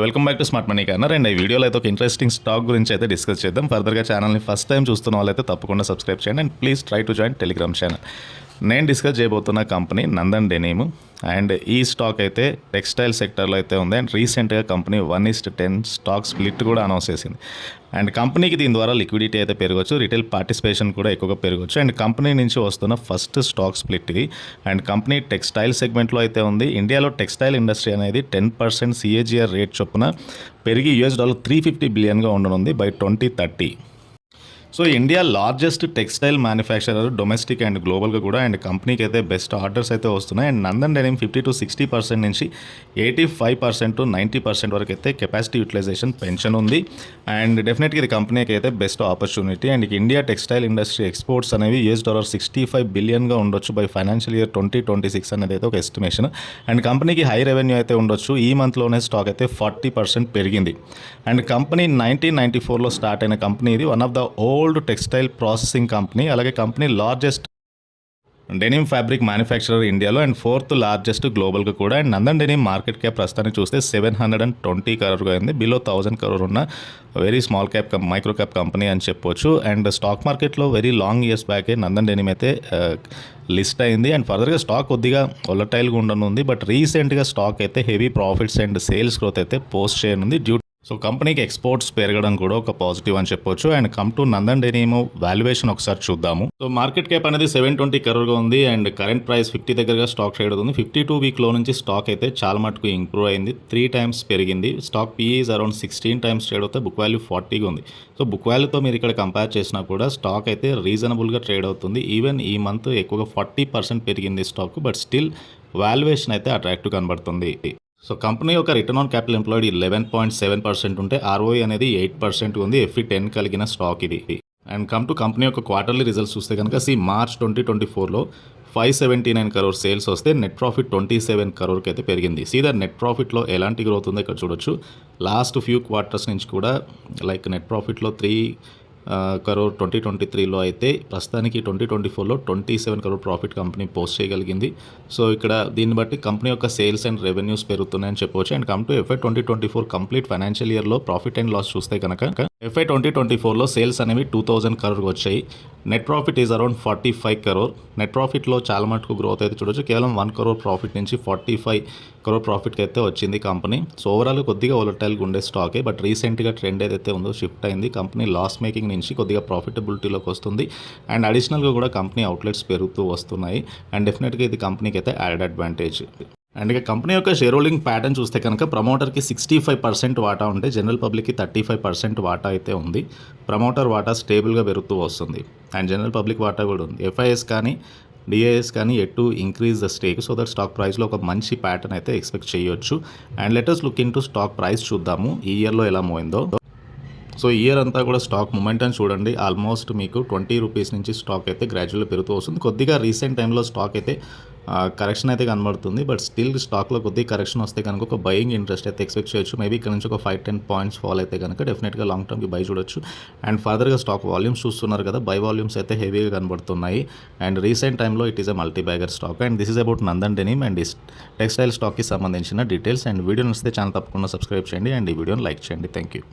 Welcome back to smart money corner. And ఈ వీడియోలో అయితే ఒక ఇంట్రెస్టింగ్ స్టాక్ గురించి అయితే డిస్కస్ చేద్దాం. ఫర్దర్గా ఛానల్ని ఫస్ట్ టైం చూస్తున్న వాళ్ళైతే తప్పకుండా సబ్స్క్రైబ్ చేయండి and please try to join Telegram channel. నేను డిస్కస్ చేయబోతున్న కంపెనీ నందన్ డెనిమ్. అండ్ ఈ స్టాక్ అయితే టెక్స్టైల్ సెక్టర్లో అయితే ఉంది. అండ్ రీసెంట్గా కంపెనీ 1:10 స్టాక్ స్ప్లిట్ కూడా అనౌన్స్ చేసింది. అండ్ కంపెనీకి దీని ద్వారా లిక్విడిటీ అయితే పెరగవచ్చు, రీటైల్ పార్టిసిపేషన్ కూడా ఎక్కువగా పెరగవచ్చు. అండ్ కంపెనీ నుంచి వస్తున్న ఫస్ట్ స్టాక్ స్ప్లిట్ ఇది. అండ్ కంపెనీ టెక్స్టైల్ సెగ్మెంట్లో అయితే ఉంది. ఇండియాలో టెక్స్టైల్ ఇండస్ట్రీ అనేది 10% CAGR రేట్ చొప్పున పెరిగి $350 బిలియన్గా ఉండనుంది by 2030. So India largest textile manufacturer domestic and గ్లోబల్గా కూడా. అండ్ కంపెనీకి అయితే బెస్ట్ ఆర్డర్స్ అయితే వస్తున్నాయి. అండ్ నందన్ డెనిమ్ 50-60% నుంచి 85-90% వరకు అయితే కెపాసిటీ యూటిలైజేషన్ పెన్షన్ ఉంది. అండ్ డెఫినెట్గా ఇది కంపెనీకి అయితే best opportunity. And India textile industry exports అనేవి $65 బిలియన్గా ఉండొచ్చు బై ఫైనాన్షియల్ ఇయర్ 2026 అనేది అయితే ఒక ఎస్టిమేషన్. అండ్ కంపెనీకి హై రెవెన్యూ అయితే ఉండొచ్చు. ఈ మంత్లోనే స్టాక్ అయితే 40% పెరిగింది. అండ్ కంపెనీ 1994లో స్టార్ట్ అయిన కంపెనీ ఇది. One of the old textile processing company. అలాగే company largest denim fabric manufacturer ఇండియాలో అండ్ 4th లార్జెస్ట్ గ్లోబల్గా కూడా. And Nandan denim market cap ప్రస్తుతానికి చూస్తే 720 crore అయింది. బిలో 1000 crore ఉన్న very small cap micro cap company అని చెప్పొచ్చు. అండ్ స్టాక్ మార్కెట్లో very long years బ్యాకే Nandan denim అయితే లిస్ట్ అయింది. అండ్ ఫర్దర్గా స్టాక్ కొద్దిగా వొలటైల్గా ఉండనుంది. బట్ రీసెంట్గా స్టాక్ అయితే heavy profits and sales growth అయితే పోస్ట్ చేయనుంది. సో కంపెనీకి ఎక్స్పోర్ట్స్ పెరగడం కూడా ఒక పాజిటివ్ అని చెప్పొచ్చు. And come to Nandan denim valuation ఒకసారి చూద్దాము. సో మార్కెట్ క్యాప్ అనేది 720 crore ఉంది. అండ్ కరెంట్ ప్రైస్ 50 దగ్గరగా స్టాక్ ట్రేడ్ అవుతుంది. 52 week లో నుంచి స్టాక్ అయితే చాలా మటుకు ఇంప్రూవ్ అయింది. 3 times పెరిగింది. Stock PE is around 16 times trade అవుతే బుక్ వాల్యూ 40గా ఉంది. సో బుక్ వాల్యూతో మీరు ఇక్కడ కంపేర్ చేసినా కూడా స్టాక్ అయితే రీజనబుల్గా ట్రేడ్ అవుతుంది. ఈవెన్ ఈ మంత్ ఎక్కువగా 40% పెరిగింది స్టాక్. బట్ స్టిల్ వాల్యుయేషన్ అయితే అట్రాక్టివ్ కనబడుతుంది. సో కంపెనీ యొక్క రిటర్న్ ఆన్ క్యాపిటల్ ఎంప్లాయిడ్ 11.7% ఉంటే ROE అనేది 8% ఉంది. FE 10 కలిగిన స్టాక్ ఇది. అండ్ కమ్ టు కంపెనీ యొక్క క్వార్టర్లీ రిజల్ట్స్ చూస్తే కనుక మార్చ్ 2024లో 579 crore సేల్స్ వస్తే నెట్ ప్రాఫిట్ 27 crore అయితే పెరిగింది. సీదా నెట్ ప్రాఫిట్లో ఎలాంటి గ్రోత్ ఉందో ఇక్కడ చూడొచ్చు. లాస్ట్ ఫ్యూ క్వార్టర్స్ నుంచి కూడా లైక్ నెట్ ప్రాఫిట్లో 3 crore 2023లో అయితే ప్రస్తుతానికి 2024లో 27 crore ప్రాఫిట్ కంపెనీ పోస్ట్ చేయగలిగింది. సో ఇక్కడ దీన్ని బట్టి కంపెనీ యొక్క సేల్స్ అండ్ రెవెన్యూస్ పెరుగుతున్నాయని చెప్పవచ్చు. And come to FY 2024 complete financial ఇయర్లో ప్రాఫిట్ అండ్ లాస్ చూస్తే కనుక FY 2024లో సేల్స్ అనేవి 2000 crore వచ్చాయి. Net profit is around 45 crore. Net ప్రాఫిట్లో చాలా మటుకు గ్రోత్ అయితే చూడొచ్చు. కేవలం 1 crore ప్రాఫిట్ నుంచి 45 crore ప్రాఫిట్కి అయితే వచ్చింది కంపెనీ. సో ఓవరాల్ కొద్దిగా వోలటైల్గా ఉండే స్టాకే. బట్ రీసెంట్గా ట్రెండ్ ఏదైతే ఉందో షిఫ్ట్ అయింది. కంపెనీ లాస్ మేకింగ్ నుంచి కొద్దిగా ప్రాఫిటబిలిటీలోకి వస్తుంది. అండ్ అడిషనల్గా కూడా కంపెనీ అవుట్లెట్స్ పెరుగుతూ వస్తున్నాయి. అండ్ డెఫినెట్గా ఇది కంపెనీకి అయితే యాడెడ్ అడ్వాంటేజ్. అండ్ ఇక కంపెనీ యొక్క షేర్ హోల్డింగ్ ప్యాటర్న్ చూస్తే కనుక ప్రమోటర్కి 65% వాటా ఉంటే జనరల్ పబ్లిక్కి 35% వాటా అయితే ఉంది. ప్రమోటర్ వాటా స్టేబుల్గా పెరుగుతూ వస్తుంది. అండ్ జనరల్ పబ్లిక్ వాటా కూడా ఉంది. FIS కానీ DIS కానీ ఎటు increase the stake so that stock ప్రైస్లో ఒక మంచి ప్యాటర్న్ అయితే ఎక్స్పెక్ట్ చేయొచ్చు. And letters look in to stock price చూద్దాము ఈ ఇయర్లో ఎలా మూవిందో. సో ఇయర్ అంతా కూడా స్టాక్ మూమెంట్ అని చూడండి. ఆల్మోస్ట్ మీకు 20 రూపీస్ నుంచి స్టాక్ అయితే గ్రాడ్యువల్గా పెరుగుతూ వస్తుంది. కొద్దిగా రీసెంట్ టైంలో స్టాక్ అయితే కరెక్షన్ అయితే కనబడుతుంది. బట్ స్టిల్ స్టాక్లో కొద్దిగా కరెక్షన్ వస్తే కనుక ఒక బయింగ్ ఇంట్రెస్ట్ అయితే ఎక్స్పెక్ట్ చేయొచ్చు. మేబీ ఇక్కడ నుంచి ఒక 5-10 points ఫాల్ అయితే కనుక డెఫినెట్గా లాంగ్ టర్మ్కి బై చూడొచ్చు. అండ్ ఫర్దర్గా స్టాక్ వాల్యూమ్స్ చూస్తున్నారు కదా, బై వాల్యూమ్స్ అయితే హెవీగా కనబడుతున్నాయి. అండ్ రీసెంట్ టైంలో it is a multi bagger stock. And this is about Nandan denim and textile స్టాక్కి సంబంధించిన డీటెయిల్స్. అండ్ వీడియో నచ్చితే ఛానల్ తప్పకుండా సబ్స్క్రైబ్ చేయండి అండ్ ఈ వీడియోని లైక్ చేయండి. Thank you.